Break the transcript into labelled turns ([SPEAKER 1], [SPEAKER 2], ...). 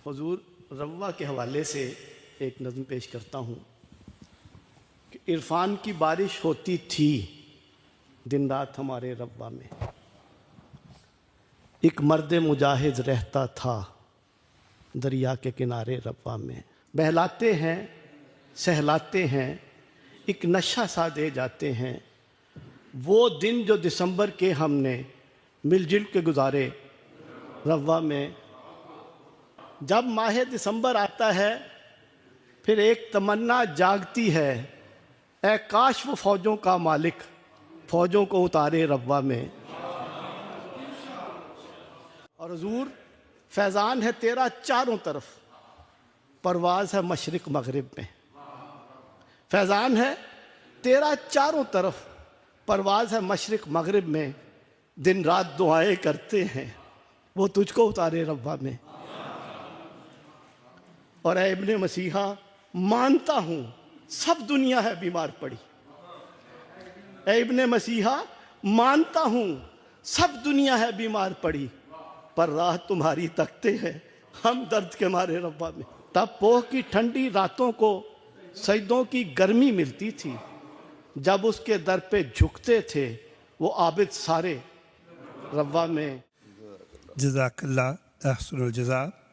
[SPEAKER 1] हुजूर रव्वा के हवाले से एक नज़्म पेश करता हूँ कि इरफान की बारिश होती थी दिन रात हमारे रव्वा में। एक मर्द मुजाहिद रहता था दरिया के किनारे रव्वा में। बहलाते हैं सहलाते हैं एक नशा सा दे जाते हैं, वो दिन जो दिसंबर के हमने मिलजुल के गुजारे रव्वा में। जब माह दिसंबर आता है फिर एक तमन्ना जागती है, ऐ काश वो फौजों का मालिक फौजों को उतारे रव्वा में। और हुजूर फैज़ान है तेरा चारों तरफ, परवाज़ है मशरिक़ मगरिब में। फैज़ान है तेरा चारों तरफ, परवाज़ है मशरिक़ मगरिब में। दिन रात दुआएं करते हैं वो तुझको उतारे रव्वा में। और ऐ इब्ने मसीहा मानता हूँ सब दुनिया है बीमार पड़ी। ऐ इब्ने मसीहा मानता हूँ सब दुनिया है बीमार पड़ी, पर राह तुम्हारी तकते हैं हम दर्द के मारे रब्बा में। तब पोह की ठंडी रातों को सजदों की गर्मी मिलती थी, जब उसके दर पे झुकते थे वो आबिद सारे रब्बा में।
[SPEAKER 2] जज़ाकल्लाह अहसनुल जज़ा।